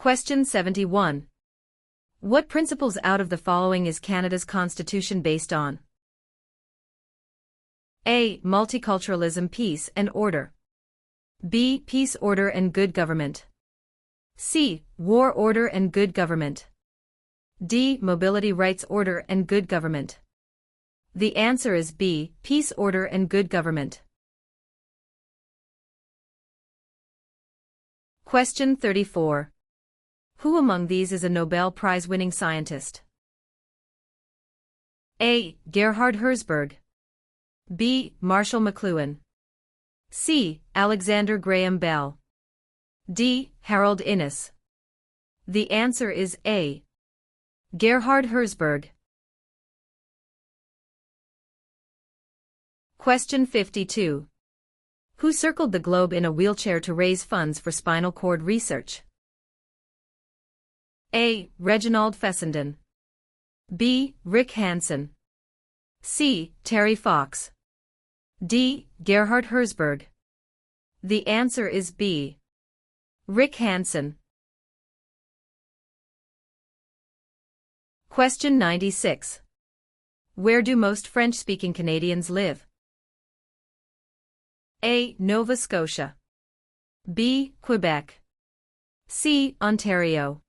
Question 71. What principles out of the following is Canada's constitution based on? A. Multiculturalism, peace and order. B. Peace, order and good government. C. War, order and good government. D. Mobility, rights, order and good government. The answer is B. Peace, order and good government. Question 34. Who among these is a Nobel Prize-winning scientist? A. Gerhard Herzberg. B. Marshall McLuhan. C. Alexander Graham Bell. D. Harold Innis. The answer is A. Gerhard Herzberg. Question 52. Who circled the globe in a wheelchair to raise funds for spinal cord research? A. Reginald Fessenden. B. Rick Hansen. C. Terry Fox. D. Gerhard Herzberg. The answer is B. Rick Hansen. Question 96. Where do most French-speaking Canadians live? A. Nova Scotia. B. Quebec. C. Ontario.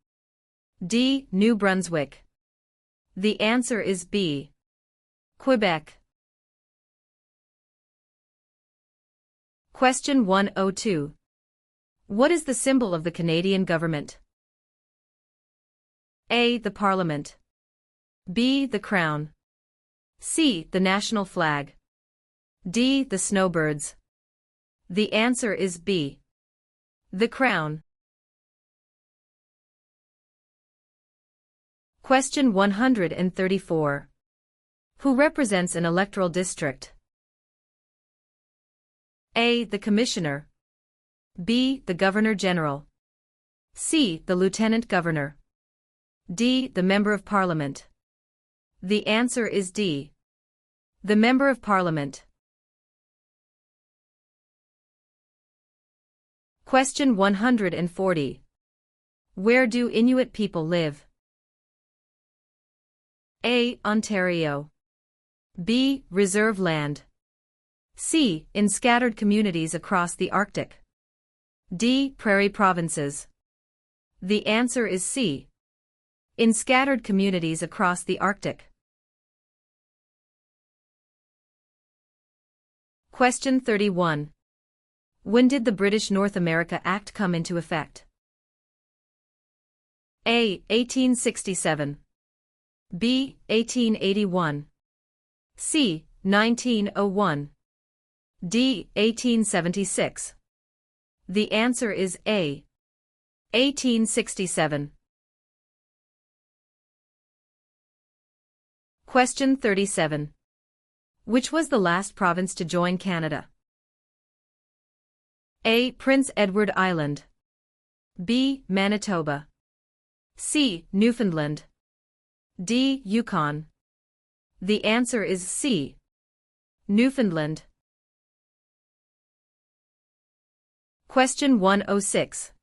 D. New Brunswick. The answer is B. Quebec. Question 102. What is the symbol of the Canadian government? A. The Parliament. B. The Crown. C. The national flag. D. The snowbirds. The answer is B. The Crown. Question 134. Who represents an electoral district? A. The Commissioner. B. The Governor-General. C. The Lieutenant Governor. D. The Member of Parliament. The answer is D. The Member of Parliament. Question 140. Where do Inuit people live? A. Ontario. B. Reserve land. C. In scattered communities across the Arctic. D. Prairie provinces. The answer is C. In scattered communities across the Arctic. Question 31. When did the British North America Act come into effect? A. 1867. B. 1881. C. 1901. D. 1876. The answer is A. 1867. Question 37. Which was the last province to join Canada? A. Prince Edward Island. B. Manitoba. C. Newfoundland. D. Yukon. The answer is C. Newfoundland. Question 106.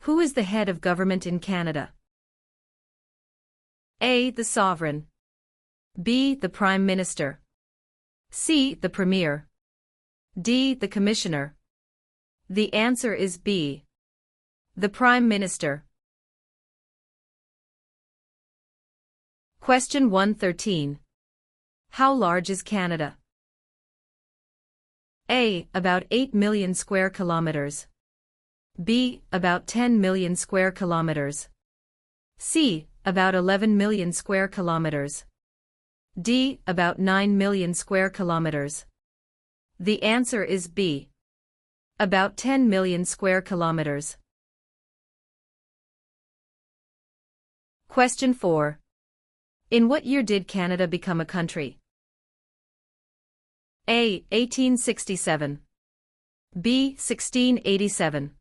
Who is the head of government in Canada? A. The Sovereign. B. The Prime Minister. C. The Premier. D. The Commissioner. The answer is B. The Prime Minister. Question 113. How large is Canada? A. About 8 million square kilometers. B. About 10 million square kilometers. C. About 11 million square kilometers. D. About 9 million square kilometers. The answer is B. About 10 million square kilometers. Question 4. In what year did Canada become a country? A. 1867. B. 1687.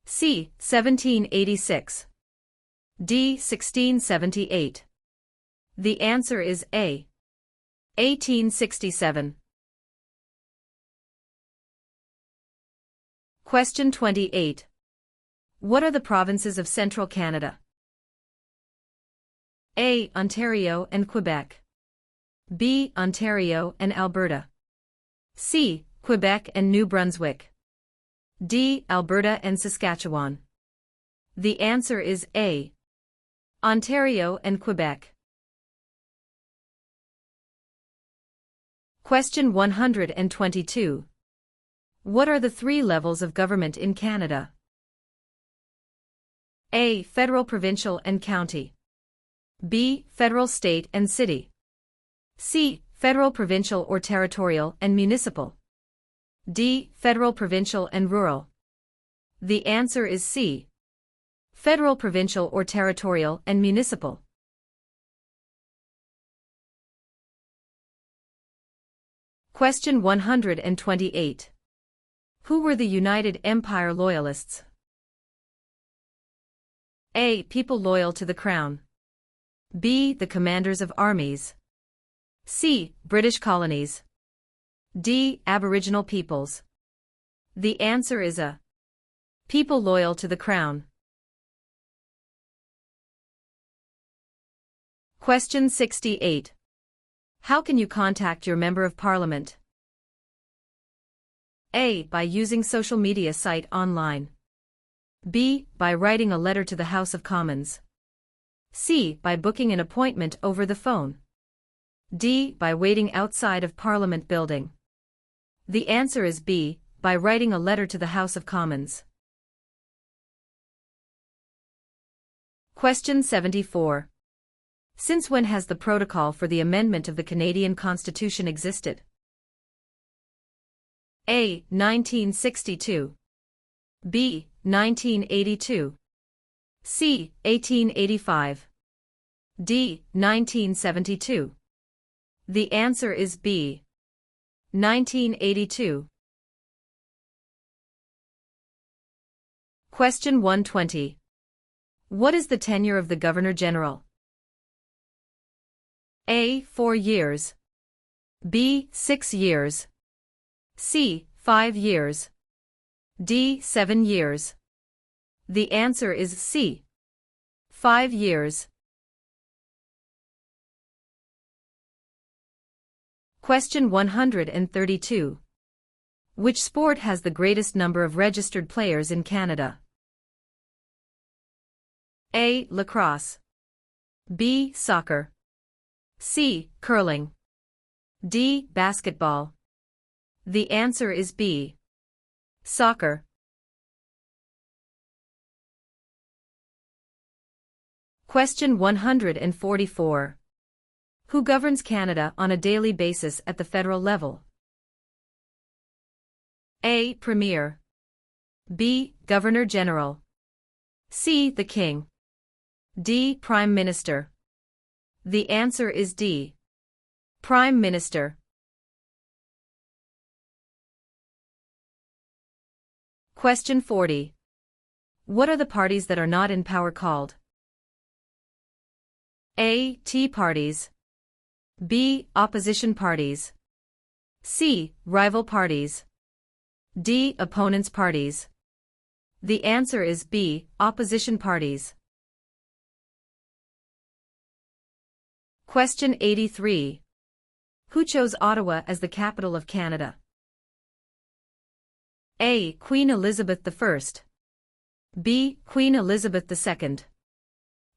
C. 1786. D. 1678. The answer is A. 1867. Question 28. What are the provinces of central Canada? A. Ontario and Quebec. B. Ontario and Alberta. C. Quebec and New Brunswick. D. Alberta and Saskatchewan. The answer is A. Ontario and Quebec. Question 122. What are the three levels of government in Canada? A. Federal, provincial, and county. B. Federal, state, and city. C. Federal, provincial, or territorial, and municipal. D. Federal, provincial, and rural. The answer is C. Federal, provincial, or territorial, and municipal. Question 128. Who were the United Empire Loyalists? A. People loyal to the Crown. B. The commanders of armies. C. British colonies. D. Aboriginal peoples. The answer is A. People loyal to the Crown. Question 68. How can you contact your Member of Parliament? A. By using social media site online. B. By writing a letter to the House of Commons. C. By booking an appointment over the phone. D. By waiting outside of Parliament building. The answer is B. By writing a letter to the House of Commons. Question 74. Since when has the protocol for the amendment of the Canadian Constitution existed? A. 1962. B. 1982. C. 1885. D. 1972. The answer is B. 1982. Question 120. What is the tenure of the Governor-General? A. 4 years. B. 6 years. C. 5 years. D. 7 years. The answer is C. 5 years. Question 132. Which sport has the greatest number of registered players in Canada? A. Lacrosse. B. Soccer. C. Curling. D. Basketball. The answer is B. Soccer. Question 144. Who governs Canada on a daily basis at the federal level? A. Premier. B. Governor-General. C. The King. D. Prime Minister. The answer is D. Prime Minister. Question 40. What are the parties that are not in power called? A. Tea parties. B. Opposition parties. C. Rival parties. D. Opponents parties. The answer is B. Opposition parties. Question 83. Who chose Ottawa as the capital of Canada? A. Queen Elizabeth I. B. Queen Elizabeth II.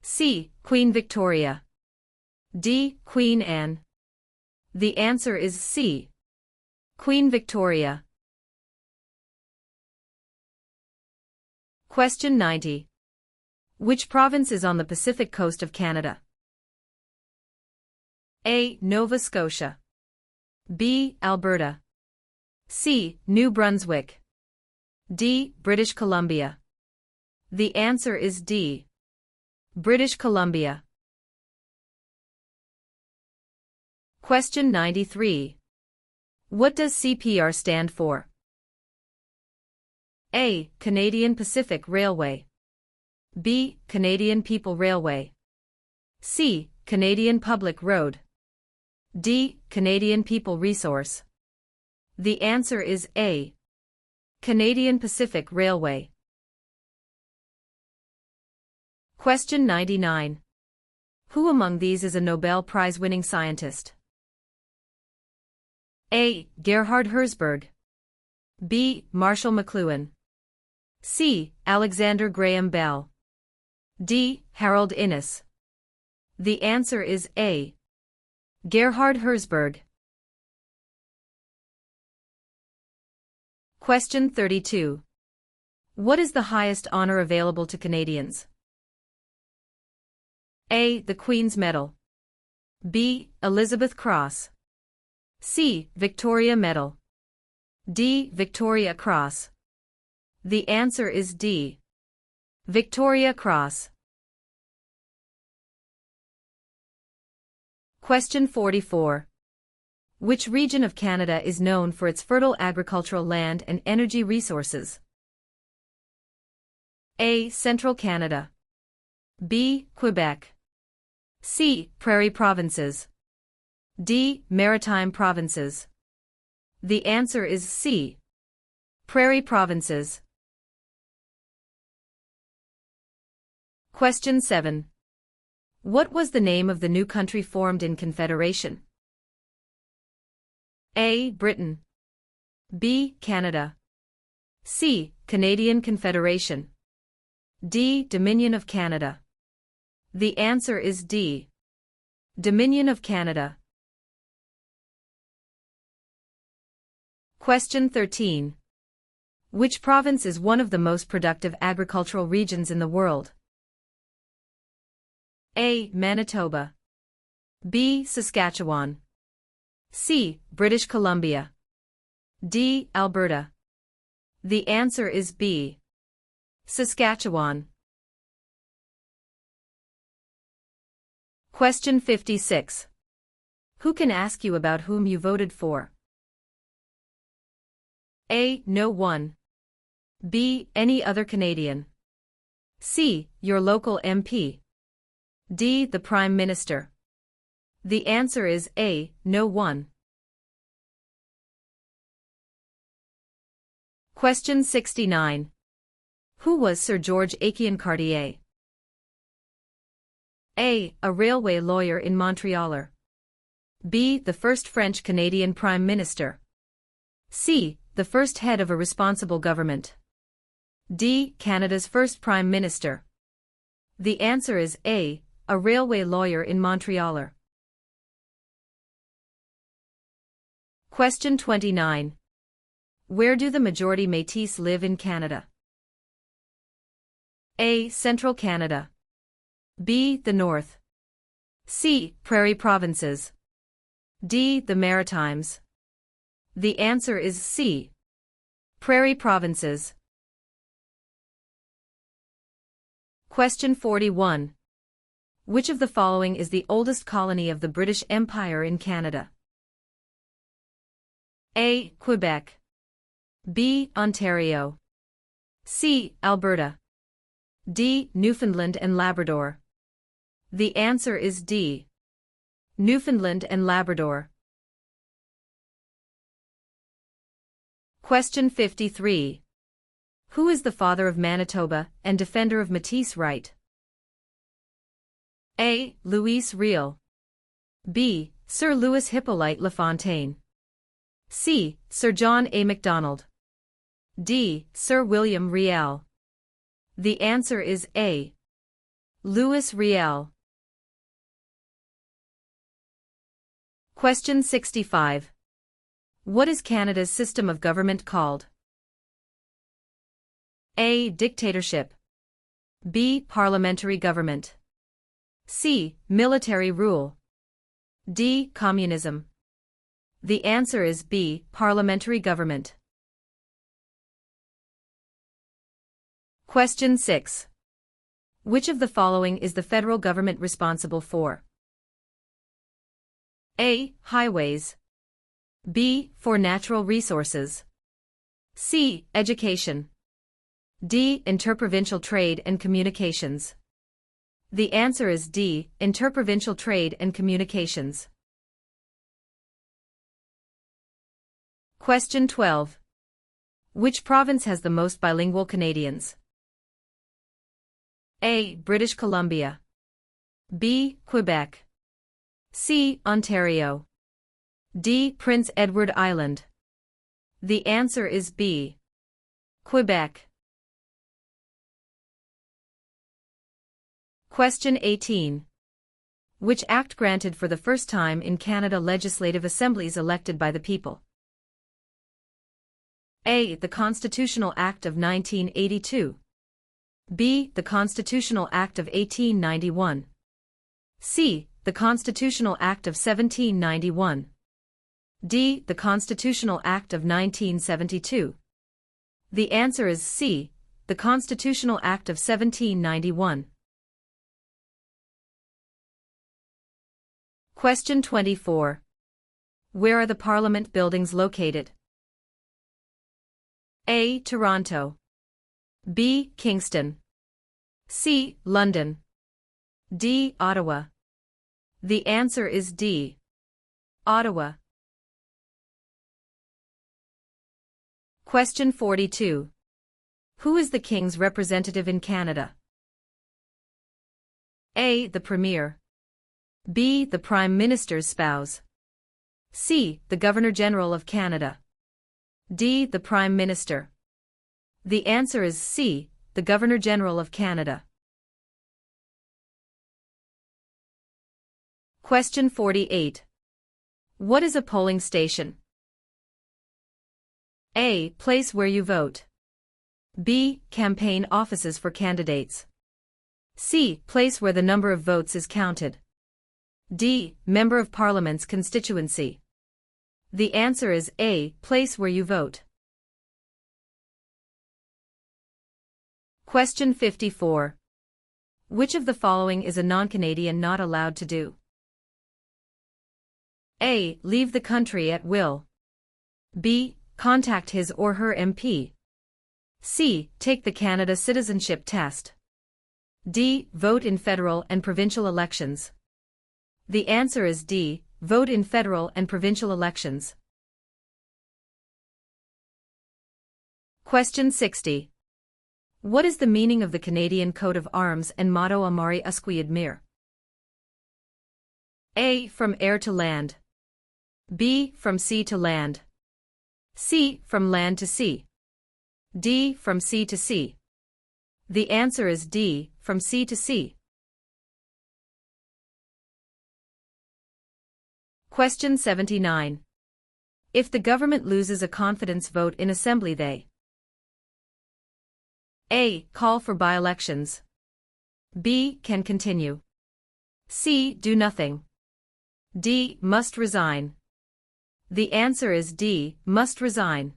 C. Queen Victoria. D. Queen Anne. The answer is C. Queen Victoria. Question 90. Which province is on the Pacific coast of Canada? A. Nova Scotia. B. Alberta. C. New Brunswick. D. British Columbia. The answer is D. British Columbia. Question 93. What does CPR stand for? A. Canadian Pacific Railway. B. Canadian People Railway. C. Canadian Public Road. D. Canadian People Resource. The answer is A. Canadian Pacific Railway. Question 99. Who among these is a Nobel Prize-winning scientist? A. Gerhard Herzberg. B. Marshall McLuhan. C. Alexander Graham Bell. D. Harold Innis. The answer is A. Gerhard Herzberg. Question 32. What is the highest honor available to Canadians? A. The Queen's Medal. B. Elizabeth Cross. C. Victoria Medal. D. Victoria Cross. The answer is D. Victoria Cross. Question 44. Which region of Canada is known for its fertile agricultural land and energy resources? A. Central Canada. B. Quebec. C. Prairie Provinces. D. Maritime Provinces. The answer is C. Prairie Provinces. Question 7. What was the name of the new country formed in Confederation? A. Britain. B. Canada. C. Canadian Confederation. D. Dominion of Canada. The answer is D. Dominion of Canada. Question 13. Which province is one of the most productive agricultural regions in the world? A. Manitoba. B. Saskatchewan. C. British Columbia. D. Alberta. The answer is B. Saskatchewan. Question 56. Who can ask you about whom you voted for? A. No one. B. Any other Canadian. C. Your local MP. D. The Prime Minister. The answer is A. No one. Question 69. Who was Sir George Aiken Cartier? A. A railway lawyer in Montreal. B. The first French-Canadian Prime Minister. C. The first head of a responsible government. D. Canada's first Prime Minister. The answer is A. A railway lawyer in Montreal. Question 29. Where do the majority Métis live in Canada? A. Central Canada. B. The North. C. Prairie Provinces. D. The Maritimes. The answer is C. Prairie Provinces. Question 41. Which of the following is the oldest colony of the British Empire in Canada? A. Quebec. B. Ontario. C. Alberta. D. Newfoundland and Labrador. The answer is D. Newfoundland and Labrador. Question 53. Who is the father of Manitoba and defender of Métis right? A. Louis Riel. B. Sir Louis Hippolyte Lafontaine. C. Sir John A. Macdonald. D. Sir William Riel. The answer is A. Louis Riel. Question 65. What is Canada's system of government called? A. Dictatorship. B. Parliamentary government. C. Military rule. D. Communism. The answer is B. Parliamentary government. Question 6. Which of the following is the federal government responsible for? A. Highways. B. For natural resources. C. Education. D. Interprovincial trade and communications. The answer is D. Interprovincial trade and communications. Question 12. Which province has the most bilingual Canadians? A. British Columbia. B. Quebec. C. Ontario. D. Prince Edward Island. The answer is B. Quebec. Question 18. Which act granted for the first time in Canada legislative assemblies elected by the people? A. The Constitutional Act of 1982. B. The Constitutional Act of 1891. C. The Constitutional Act of 1791. D. The Constitutional Act of 1972. The answer is C. The Constitutional Act of 1791. Question 24. Where are the Parliament buildings located? A. Toronto. B. Kingston. C. London. D. Ottawa. The answer is D. Ottawa. Question 42. Who is the King's representative in Canada? A. The Premier. B. The Prime Minister's spouse. C. The Governor-General of Canada. D. The Prime Minister. The answer is C. The Governor-General of Canada. Question 48. What is a polling station? A. Place where you vote. B. Campaign offices for candidates. C. Place where the number of votes is counted. D. Member of Parliament's constituency. The answer is A. Place where you vote. Question 54. Which of the following is a non-Canadian not allowed to do? A. Leave the country at will. B. Contact his or her MP. C. Take the Canada Citizenship Test. D. Vote in federal and provincial elections. The answer is D. Vote in federal and provincial elections. Question 60. What is the meaning of the Canadian coat of arms and motto Amari Usquid Mir? A. From air to land. B. From sea to land. C. From land to sea. D. From sea to sea. The answer is D. From sea to sea. Question 79. If the government loses a confidence vote in Assembly, they A. Call for by-elections. B. Can continue. C. Do nothing. D. Must resign. The answer is D. Must resign.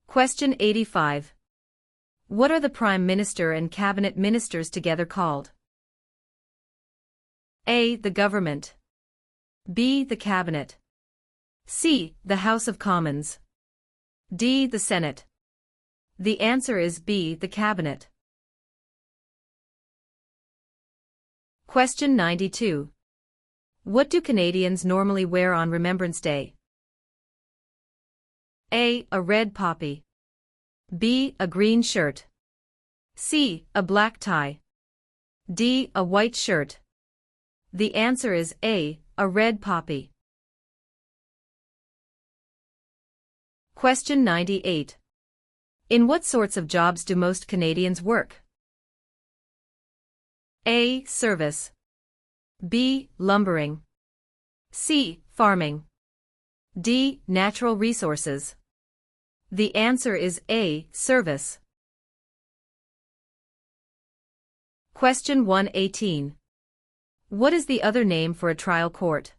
Question 85. What are the Prime Minister and Cabinet Ministers together called? A. The Government. B. The Cabinet. C. The House of Commons. D. The Senate. The answer is B. The Cabinet. Question 92. What do Canadians normally wear on Remembrance Day? A. A red poppy. B. A green shirt. C. A black tie. D. A white shirt. The answer is A. A red poppy. Question 98. In what sorts of jobs do most Canadians work? A. Service. B. Lumbering. C. Farming. D. Natural resources. The answer is A. Service. Question 118. What is the other name for a trial court?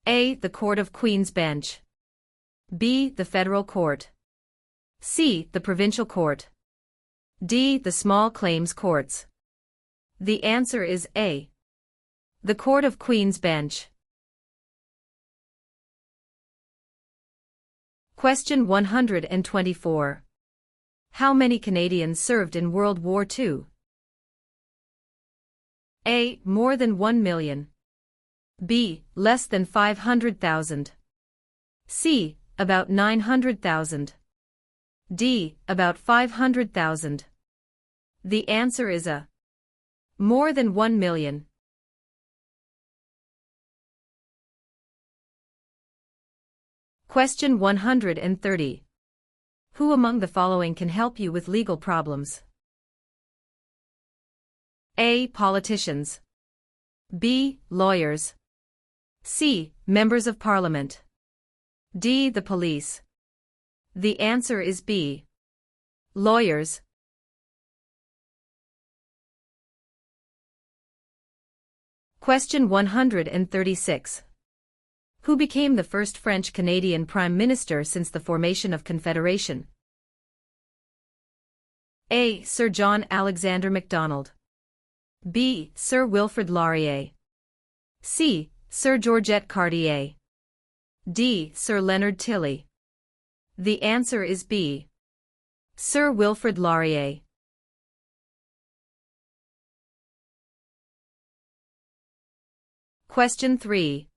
A. The Court of Queen's Bench. B. The Federal Court. C. The Provincial Court. D. The Small Claims Courts. The answer is A. The Court of Queen's Bench. Question 124. How many Canadians served in World War II? A. More than 1 million. B. Less than 500,000. C. About 900,000. D. About 500,000. The answer is A. More than 1 million. Question 130. Who among the following can help you with legal problems? A. Politicians. B. Lawyers. C. Members of Parliament. D. The police. The answer is B. Lawyers. Question 136. Who became the first French-Canadian Prime Minister since the formation of Confederation? A. Sir John Alexander Macdonald. B. Sir Wilfrid Laurier. C. Sir Georgette Cartier. D. Sir Leonard Tilley. The answer is B. Sir Wilfrid Laurier. Question 3.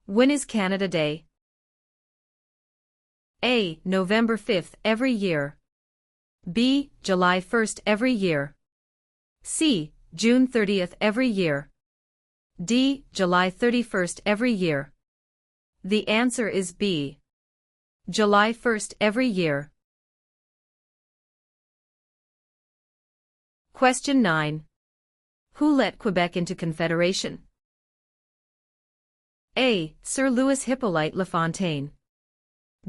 When is Canada Day? A. November 5th every year. B. July 1st every year. C. June 30th every year. D. July 31st every year. The answer is B. July 1st every year. Question 9. Who let Quebec into Confederation? A. Sir Louis Hippolyte Lafontaine.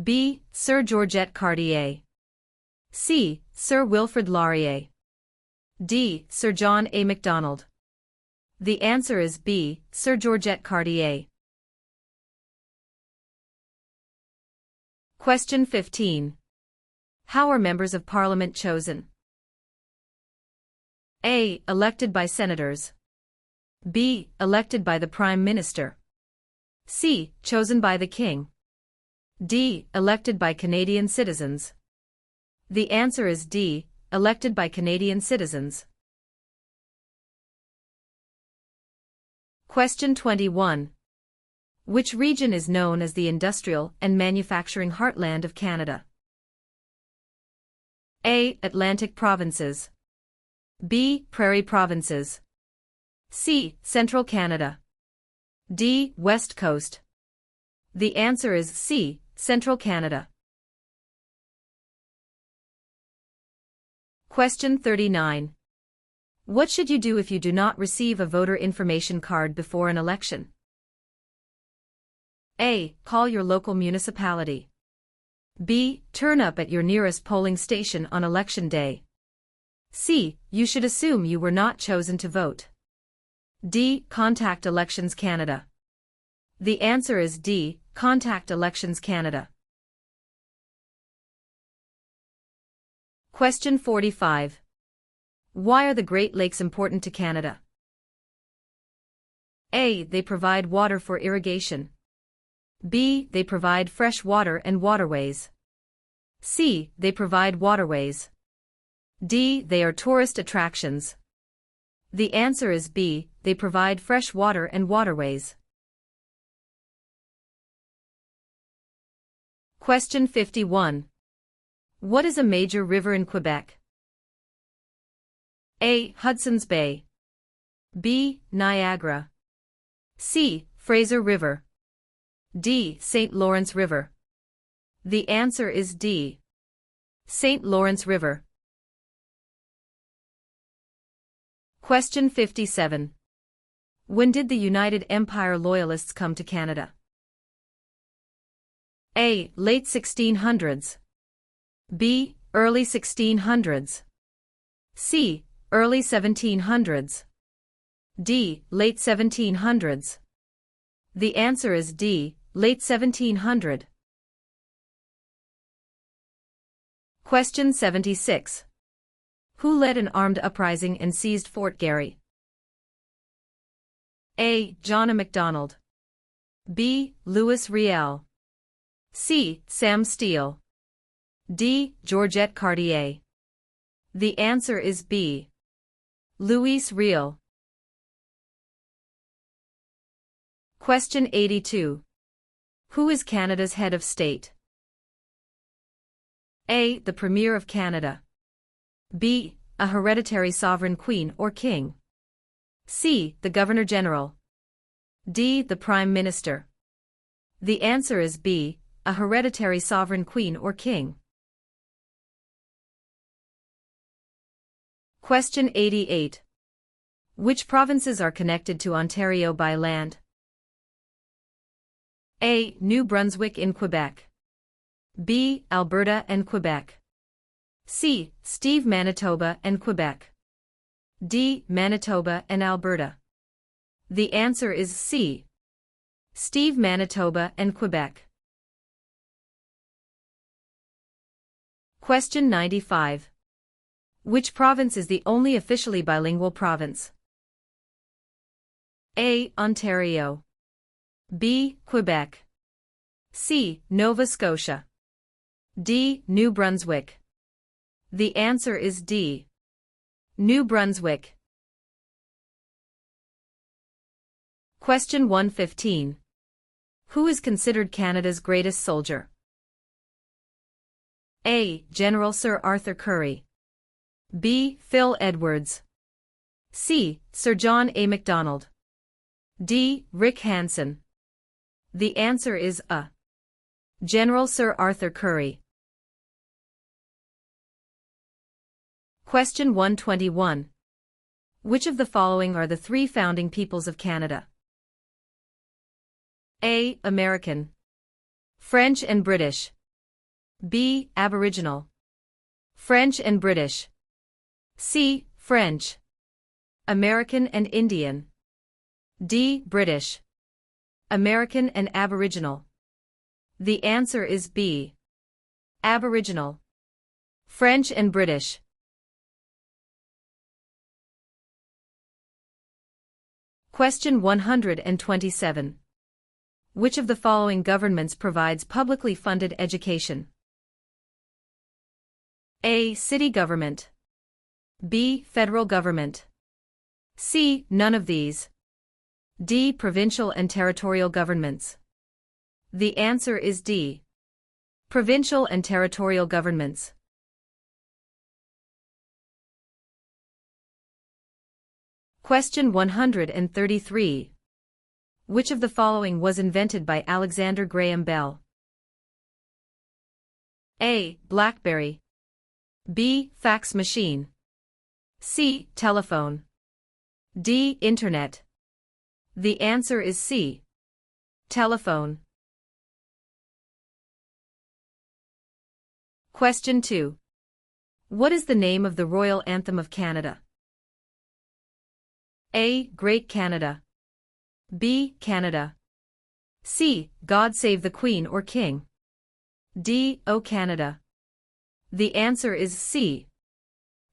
B. Sir Georgette Cartier. C. Sir Wilfrid Laurier. D. Sir John A. Macdonald. The answer is B. Sir Georgette Cartier. Question 15. How are members of Parliament chosen? A. Elected by senators. B. Elected by the Prime Minister. C. Chosen by the King. D. Elected by Canadian citizens. The answer is D. Elected by Canadian citizens. Question 21. Which region is known as the industrial and manufacturing heartland of Canada? A. Atlantic provinces. B. Prairie provinces. C. Central Canada. D. West Coast. The answer is C. Central Canada. Question 39. What should you do if you do not receive a voter information card before an election? A. Call your local municipality. B. Turn up at your nearest polling station on election day. C. You should assume you were not chosen to vote. D. Contact Elections Canada. The answer is D. Contact Elections Canada. Question 45. Why are the Great Lakes important to Canada? A. They provide water for irrigation. B. They provide fresh water and waterways. C. They provide waterways. D. They are tourist attractions. The answer is B. They provide fresh water and waterways. Question 51. What is a major river in Quebec? A. Hudson's Bay. B. Niagara. C. Fraser River. D. St. Lawrence River. The answer is D. St. Lawrence River. Question 57. When did the United Empire Loyalists come to Canada? A. Late 1600s. B. Early 1600s. C. Early 1700s. D. Late 1700s. The answer is D. Late 1700. Question 76. Who led an armed uprising and seized Fort Garry? A. John A. Macdonald. B. Louis Riel. C. Sam Steele. D. Georgette Cartier. The answer is B. Louis Riel. Question 82. Who is Canada's head of state? A. The Premier of Canada. B. A hereditary sovereign queen or king. C. The Governor-General. D. The Prime Minister. The answer is B. A hereditary sovereign queen or king. Question 88. Which provinces are connected to Ontario by land? A. New Brunswick in Quebec. B. Alberta and Quebec. C. Steve, Manitoba and Quebec. D. Manitoba and Alberta. The answer is C. Steve, Manitoba and Quebec. Question 95. Which province is the only officially bilingual province? A. Ontario. B. Quebec. C. Nova Scotia. D. New Brunswick. The answer is D. New Brunswick. Question 115. Who is considered Canada's greatest soldier? A. General Sir Arthur Currie. B. Phil Edwards. C. Sir John A. Macdonald. D. Rick Hansen. The answer is A. General Sir Arthur Currie. Question 121. Which of the following are the three founding peoples of Canada? A. American. French and British. B. Aboriginal. French and British. C. French. American and Indian. D. British. American and Aboriginal. The answer is B. Aboriginal. French and British. Question 127. Which of the following governments provides publicly funded education? A. City government. B. Federal government. C. None of these. D. Provincial and territorial governments. The answer is D. Provincial and territorial governments. Question 133. Which of the following was invented by Alexander Graham Bell? A. BlackBerry. B. Fax machine. C. Telephone. D. Internet. The answer is C. Telephone. Question 2. What is the name of the royal anthem of Canada? A. Great Canada. B. Canada. C. God Save the Queen or King. D. O Canada. The answer is C.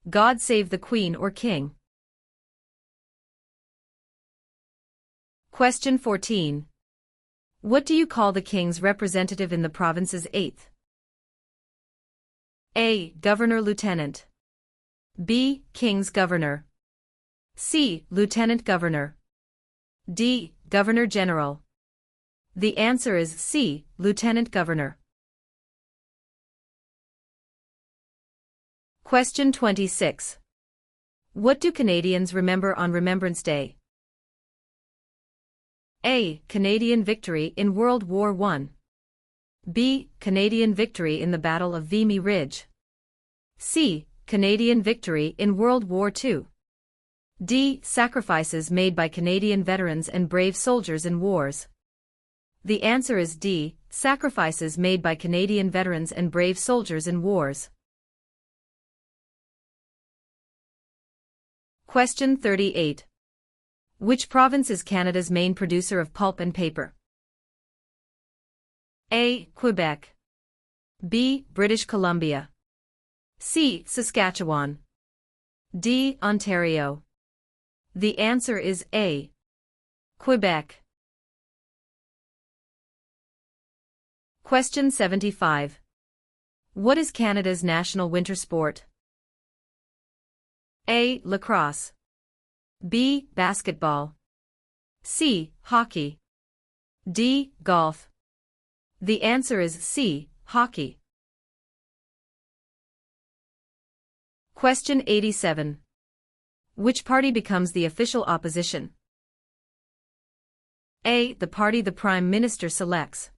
God Save the Queen or King. Question 14. What do you call the King's representative in the province's 8th? A. Governor-Lieutenant. B. King's Governor. C. Lieutenant Governor. D. Governor-General. The answer is C. Lieutenant Governor. Question 26. What do Canadians remember on Remembrance Day? A. Canadian victory in World War I. B. Canadian victory in the Battle of Vimy Ridge. C. Canadian victory in World War II. D. Sacrifices made by Canadian veterans and brave soldiers in wars. The answer is D. Sacrifices made by Canadian veterans and brave soldiers in wars. Question 38. Which province is Canada's main producer of pulp and paper? A. Quebec. B. British Columbia. C. Saskatchewan. D. Ontario. The answer is A. Quebec. Question 75. What is Canada's national winter sport? A. Lacrosse. B. Basketball. C. Hockey. D. Golf. The answer is C. Hockey. Question 87. Which party becomes the official opposition? A. The party the Prime Minister selects.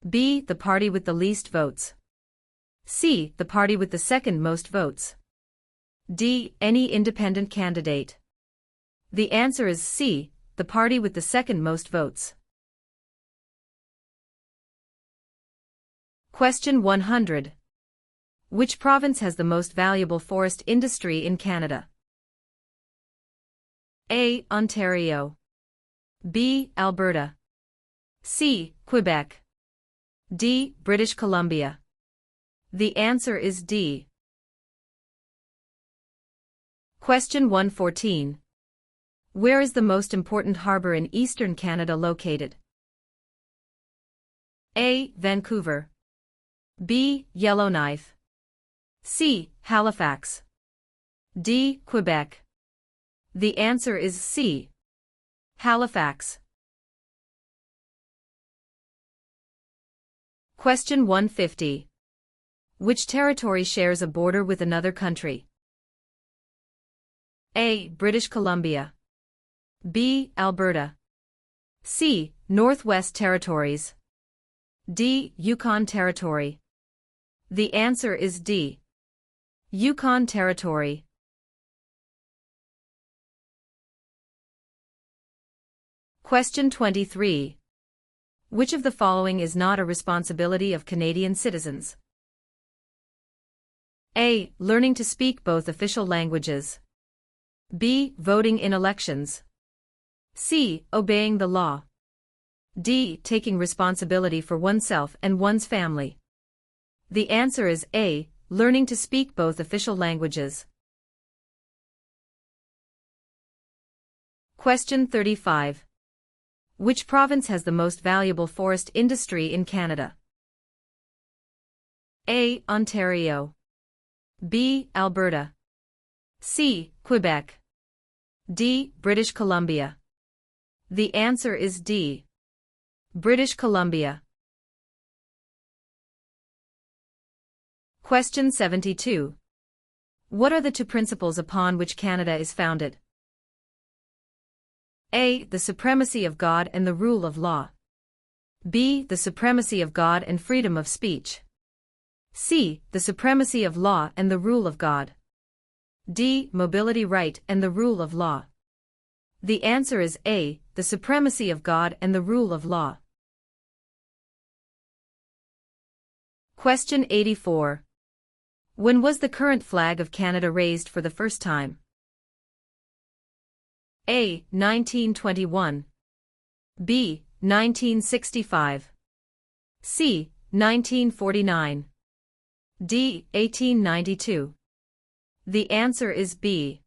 B. The party with the least votes. C. The party with the second most votes. D. Any independent candidate. The answer is C. The party with the second most votes. Question 100. Which province has the most valuable forest industry in Canada? A. Ontario. B. Alberta. C. Quebec. D. British Columbia. The answer is D. Question 114. Where is the most important harbour in eastern Canada located? A. Vancouver. B. Yellowknife. C. Halifax. D. Quebec. The answer is C. Halifax. Question 150. Which territory shares a border with another country? A. British Columbia. B. Alberta. C. Northwest Territories. D. Yukon Territory. The answer is D. Yukon Territory. Question 23. Which of the following is not a responsibility of Canadian citizens? A. Learning to speak both official languages. B. Voting in elections. C. Obeying the law. D. Taking responsibility for oneself and one's family. The answer is A. Learning to speak both official languages. Question 35. Which province has the most valuable forest industry in Canada? A. Ontario. B. Alberta. C. Quebec. D. British Columbia. The answer is D. British Columbia. Question 72. What are the two principles upon which Canada is founded? A. The supremacy of God and the rule of law. B. The supremacy of God and freedom of speech. C. The supremacy of law and the rule of God. D. Mobility right and the rule of law. The answer is A. The supremacy of God and the rule of law. Question 84. When was the current flag of Canada raised for the first time? A. 1921. B. 1965. C. 1949. D. 1892. The answer is B.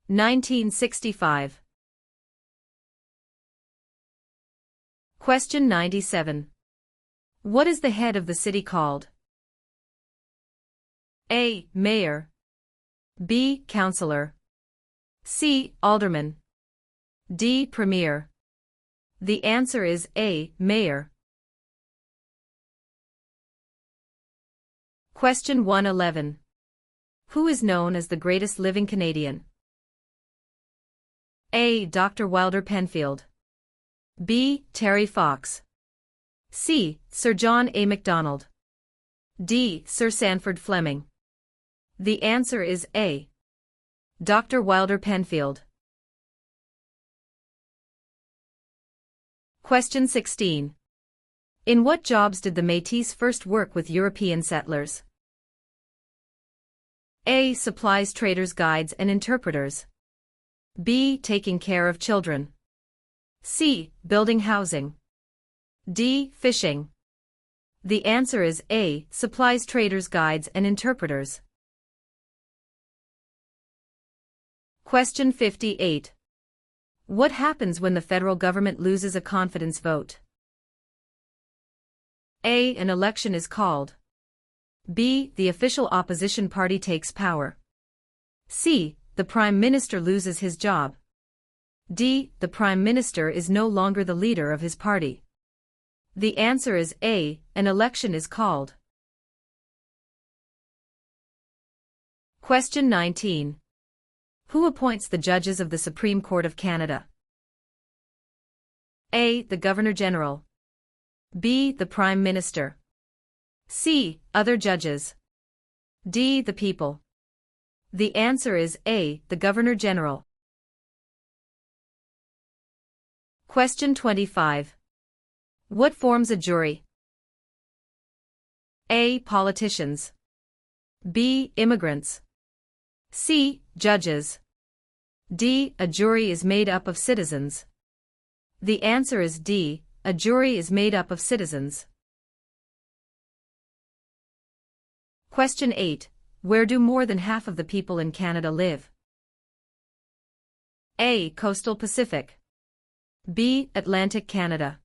1965. Question 97. What is the head of the city called? A. Mayor. B. Councillor. C. Alderman. D. Premier. The answer is A. Mayor. Question 111. Who is known as the greatest living Canadian? A. Dr. Wilder Penfield. B. Terry Fox. C. Sir John A. Macdonald. D. Sir Sandford Fleming. The answer is A. Dr. Wilder Penfield. Question 16. In what jobs did the Métis first work with European settlers? A. Supplies traders, guides and interpreters. B. Taking care of children. C. Building housing. D. Fishing. The answer is A. Supplies traders, guides and interpreters. Question 58. What happens when the federal government loses a confidence vote? A. An election is called. B. The official opposition party takes power. C. The Prime Minister loses his job. D. The Prime Minister is no longer the leader of his party. The answer is A. An election is called. Question 19. Who appoints the judges of the Supreme Court of Canada? A. The Governor-General. B. The Prime Minister. C. Other judges. D. The people. The answer is A. The Governor-General. Question 25. What forms a jury? A. Politicians. B. Immigrants. C. Judges. D. A jury is made up of citizens. The answer is D. A jury is made up of citizens. Question 8. Where do more than half of the people in Canada live? A. Coastal Pacific. B. Atlantic Canada.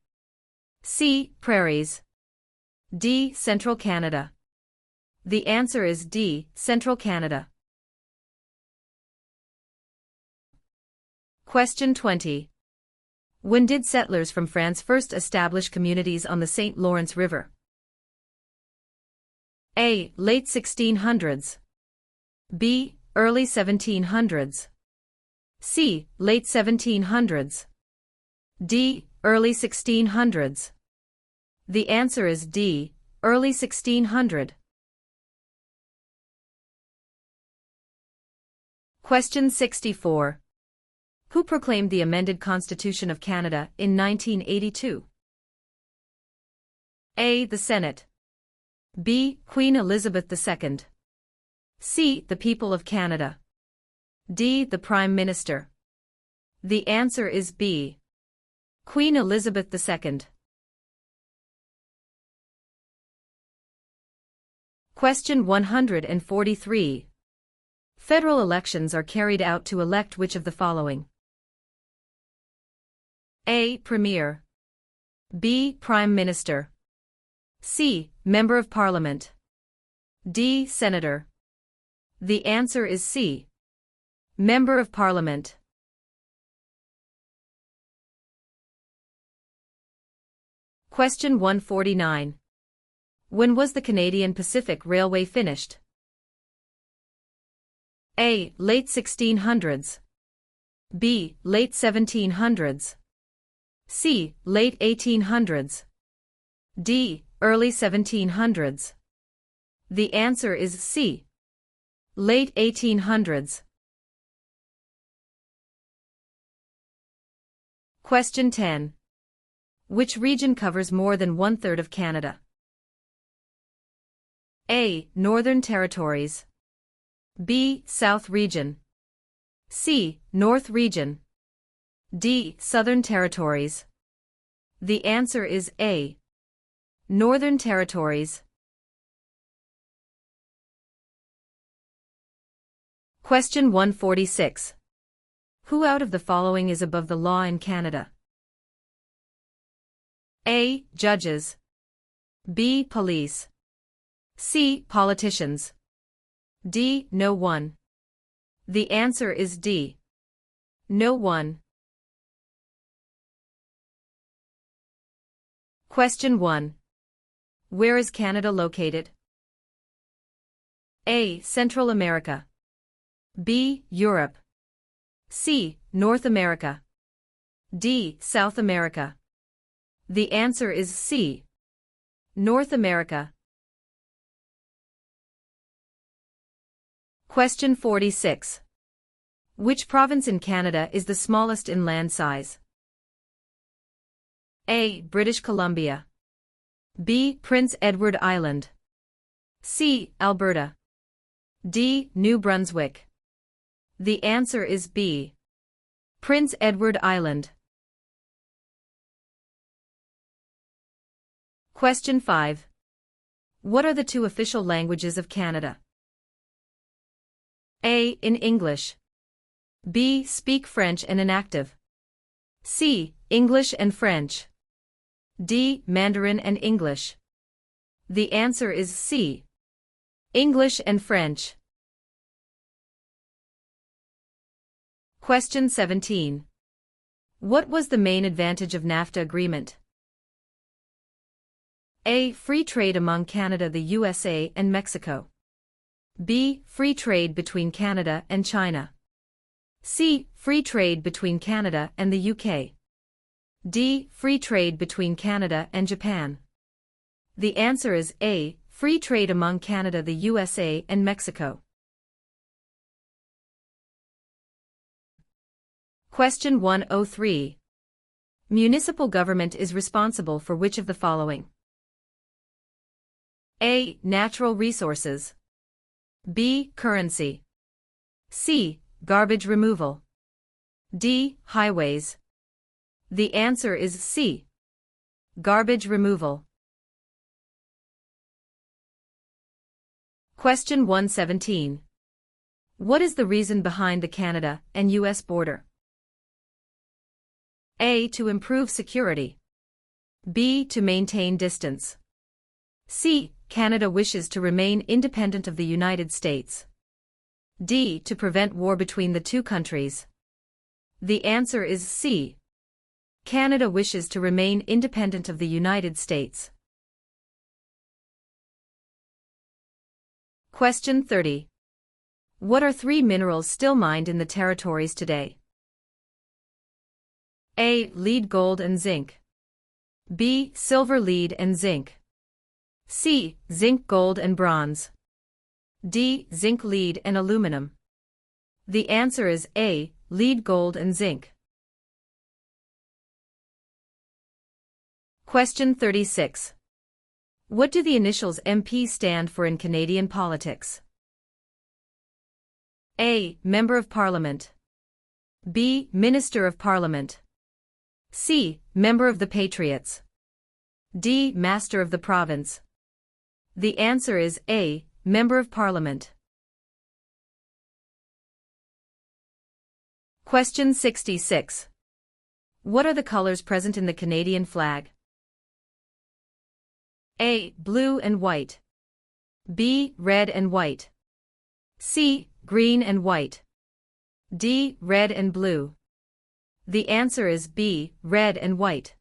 C. Prairies. D. Central Canada. The answer is D. Central Canada. Question 20. When did settlers from France first establish communities on the St. Lawrence River? A. Late 1600s. B. Early 1700s. C. Late 1700s. D. Early 1600s. The answer is D. Early 1600. Question 64. Who proclaimed the amended Constitution of Canada in 1982? A. The Senate. B. Queen Elizabeth II. C. The people of Canada. D. The Prime Minister. The answer is B. Queen Elizabeth II. Question 143. Federal elections are carried out to elect which of the following? A. Premier. B. Prime Minister. C. Member of Parliament. D. Senator. The answer is C. Member of Parliament. Question 149. When was the Canadian Pacific Railway finished? A. Late 1600s. B. Late 1700s. C. Late 1800s. D. Early 1700s. The answer is C. Late 1800s. Question 10. Which region covers more than one-third of Canada? A. Northern Territories. B. South Region. C. North Region. D. Southern Territories. The answer is A. Northern Territories. Question 146. Who out of the following is above the law in Canada? A. Judges. B. Police. C. Politicians. D. No one. The answer is D. No one. Question 1. Where is Canada located? A. Central America. B. Europe. C. North America. D. South America. The answer is C. North America. Question 46. Which province in Canada is the smallest in land size? A. British Columbia. B. Prince Edward Island. C. Alberta. D. New Brunswick. The answer is B. Prince Edward Island. Question 5. What are the two official languages of Canada? A. In English. B. Speak French and inactive. C. English and French. D. Mandarin and English. The answer is C. English and French. Question 17. What was the main advantage of NAFTA agreement? A. Free trade among Canada, the USA, and Mexico. B. Free trade between Canada and China. C. Free trade between Canada and the UK. D. Free trade between Canada and Japan. The answer is A. Free trade among Canada, the USA, and Mexico. Question 103. Municipal government is responsible for which of the following? A. Natural resources. B. Currency. C. Garbage removal. D. Highways. The answer is C. Garbage removal. Question 117. What is the reason behind the Canada and US border? A. To improve security. B. To maintain distance. C. Canada wishes to remain independent of the United States. D. To prevent war between the two countries. The answer is C. Canada wishes to remain independent of the United States. Question 30. What are three minerals still mined in the territories today? A. Lead, gold, and zinc. B. Silver, lead, and zinc. C. Zinc, gold, and bronze. D. Zinc, lead, and aluminum. The answer is A. Lead, gold, and zinc. Question 36. What do the initials MP stand for in Canadian politics? A. Member of Parliament. B. Minister of Parliament. C. Member of the Patriots. D. Master of the Province. The answer is A. Member of Parliament. Question 66. What are the colors present in the Canadian flag? A. Blue and white. B. Red and white. C. Green and white. D. Red and blue. The answer is B. Red and white.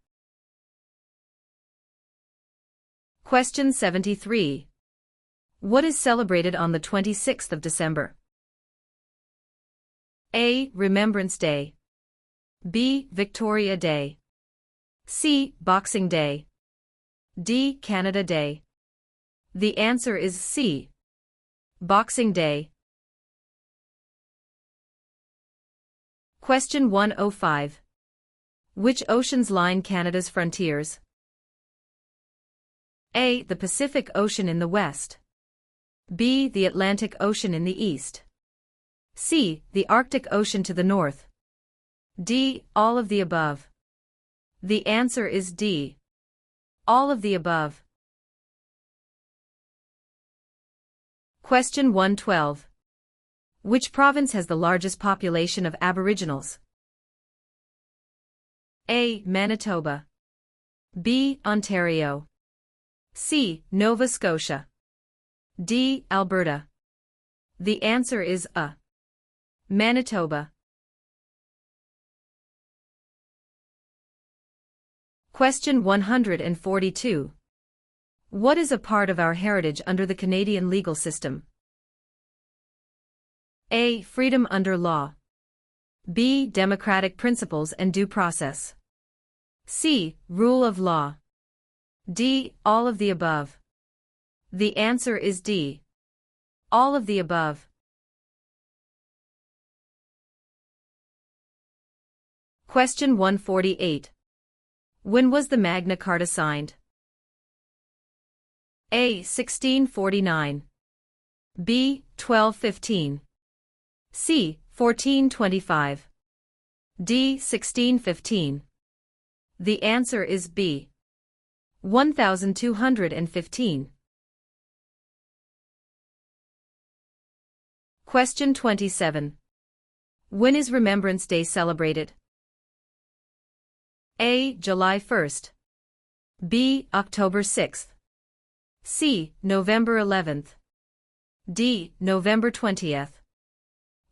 Question 73. What is celebrated on the 26th of December? A. Remembrance Day. B. Victoria Day. C. Boxing Day. D. Canada Day. The answer is C. Boxing Day. Question 105. Which oceans line Canada's frontiers? A. The Pacific Ocean in the west. B. The Atlantic Ocean in the east. C. The Arctic Ocean to the north. D. All of the above. The answer is D. All of the above. Question 112. Which province has the largest population of Aboriginals? A. Manitoba. B. Ontario. C. Nova Scotia. D. Alberta. The answer is A. Manitoba. Question 142. What is a part of our heritage under the Canadian legal system? A. Freedom under law. B. Democratic principles and due process. C. Rule of law. D. All of the above. The answer is D. All of the above. Question 148. When was the Magna Carta signed? A. 1649. B. 1215. C. 1425. D. 1615. The answer is B. 1215. Question 27. When is Remembrance Day celebrated? A. July 1st. B. October 6th. C. November 11th. D. November 20th.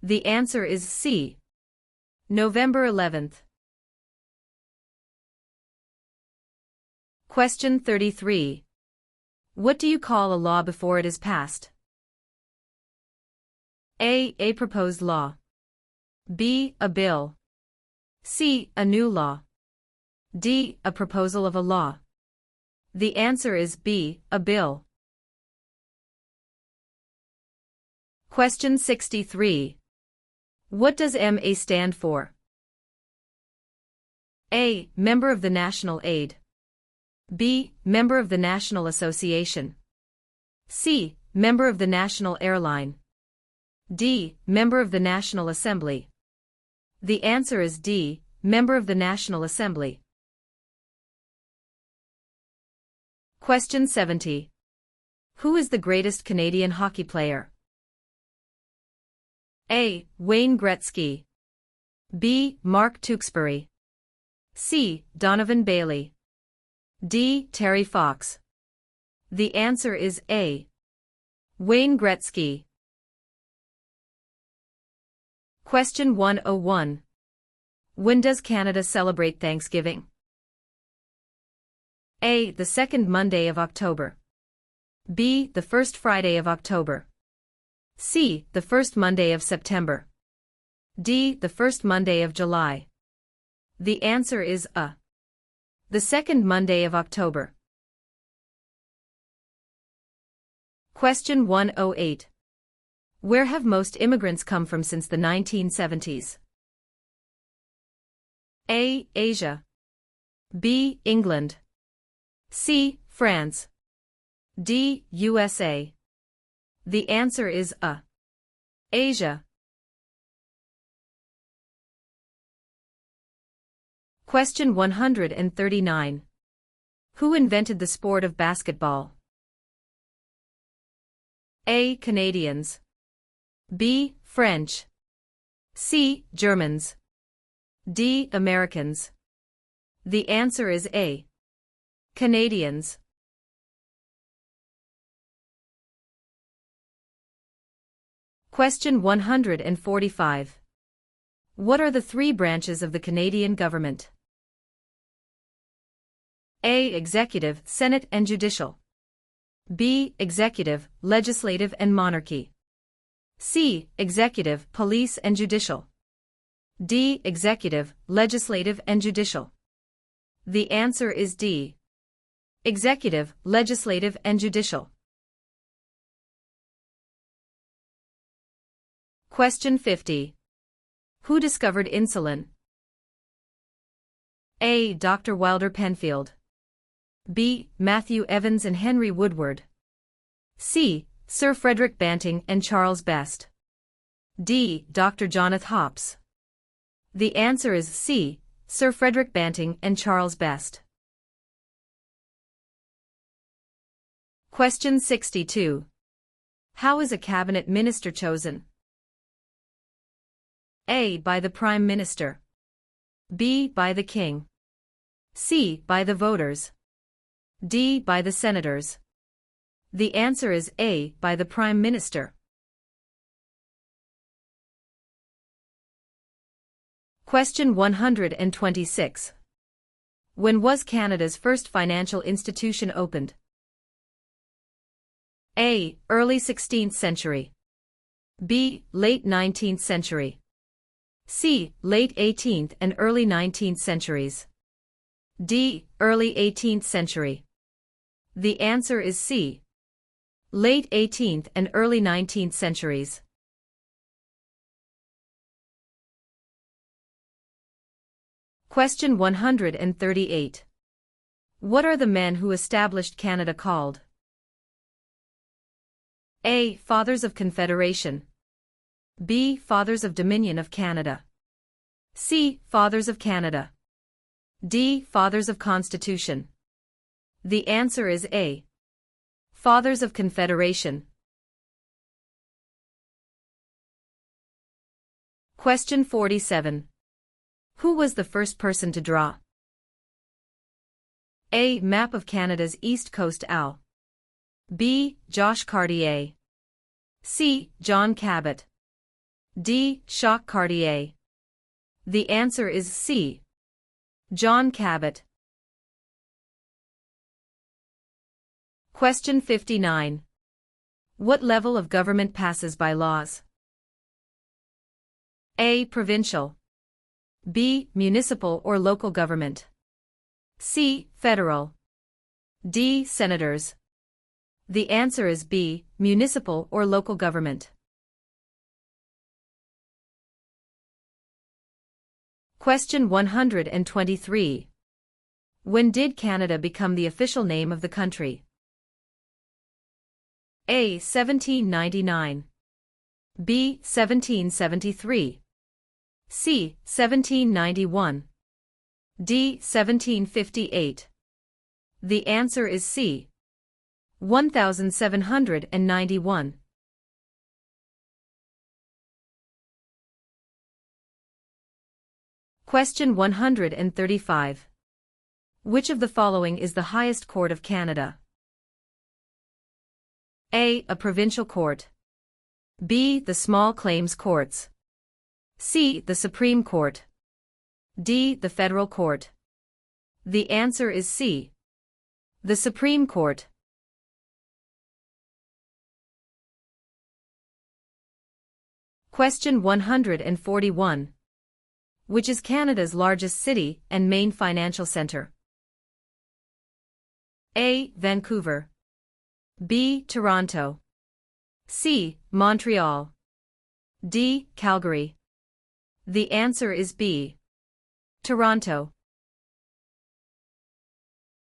The answer is C. November 11th. Question 33. What do you call a law before it is passed? A proposed law. B. A bill. C. A new law. D. A proposal of a law. The answer is B. A bill. Question 63. What does MA stand for? A. Member of the National Aid. B. Member of the National Association. C. Member of the National Airline. D. Member of the National Assembly. The answer is D. Member of the National Assembly. Question 70. Who is the greatest Canadian hockey player? A. Wayne Gretzky. B. Mark Tewksbury. C. Donovan Bailey. D. Terry Fox. The answer is A. Wayne Gretzky. Question 101. When does Canada celebrate Thanksgiving? A. The second Monday of October. B. The first Friday of October. C. The first Monday of September. D. The first Monday of July. The answer is A. The second Monday of October. Question 108. Where have most immigrants come from since the 1970s? A. Asia. B. England. C. France. D. USA. The answer is A. Asia. Question 139. Who invented the sport of basketball? A. Canadians. B. French. C. Germans. D. Americans. The answer is A. Canadians. Question 145. What are the three branches of the Canadian government? A. Executive, Senate and Judicial. B. Executive, Legislative and Monarchy. C. Executive, Police and Judicial. D. Executive, Legislative and Judicial. The answer is D. Executive, Legislative and Judicial. Question 50. Who discovered insulin? A. Dr. Wilder Penfield. B. Matthew Evans and Henry Woodward. C. Sir Frederick Banting and Charles Best. D. Dr. Jonathan Hops. The answer is C. Sir Frederick Banting and Charles Best. Question 62. How is a cabinet minister chosen? A. By the Prime Minister. B. By the King. C. By the voters. D. By the senators. The answer is A. By the Prime Minister. Question 126. When was Canada's first financial institution opened? A. Early 16th century. B. Late 19th century. C. Late 18th and early 19th centuries. D. Early 18th century. The answer is C. Late 18th and early 19th centuries. Question 138. What are the men who established Canada called? A. Fathers of Confederation. B. Fathers of Dominion of Canada. C. Fathers of Canada. D. Fathers of Constitution. The answer is A. Fathers of Confederation. Question 47. Who was the first person to draw? A. Map of Canada's East Coast Al. B. Josh Cartier. C. John Cabot. D. Jacques Cartier. The answer is C. John Cabot. Question 59. What level of government passes by laws? A. Provincial. B. Municipal or local government. C. Federal. D. Senators. The answer is B. Municipal or local government. Question 123. When did Canada become the official name of the country? A. 1799. B. 1773. C. 1791. D. 1758. The answer is C. 1791. Question 135. Which of the following is the highest court of Canada? A. A provincial court. B. The small claims courts. C. The Supreme Court. D. The Federal Court. The answer is C. The Supreme Court. Question 141. Which is Canada's largest city and main financial centre? A. Vancouver. B. Toronto. C. Montreal. D. Calgary. The answer is B. Toronto.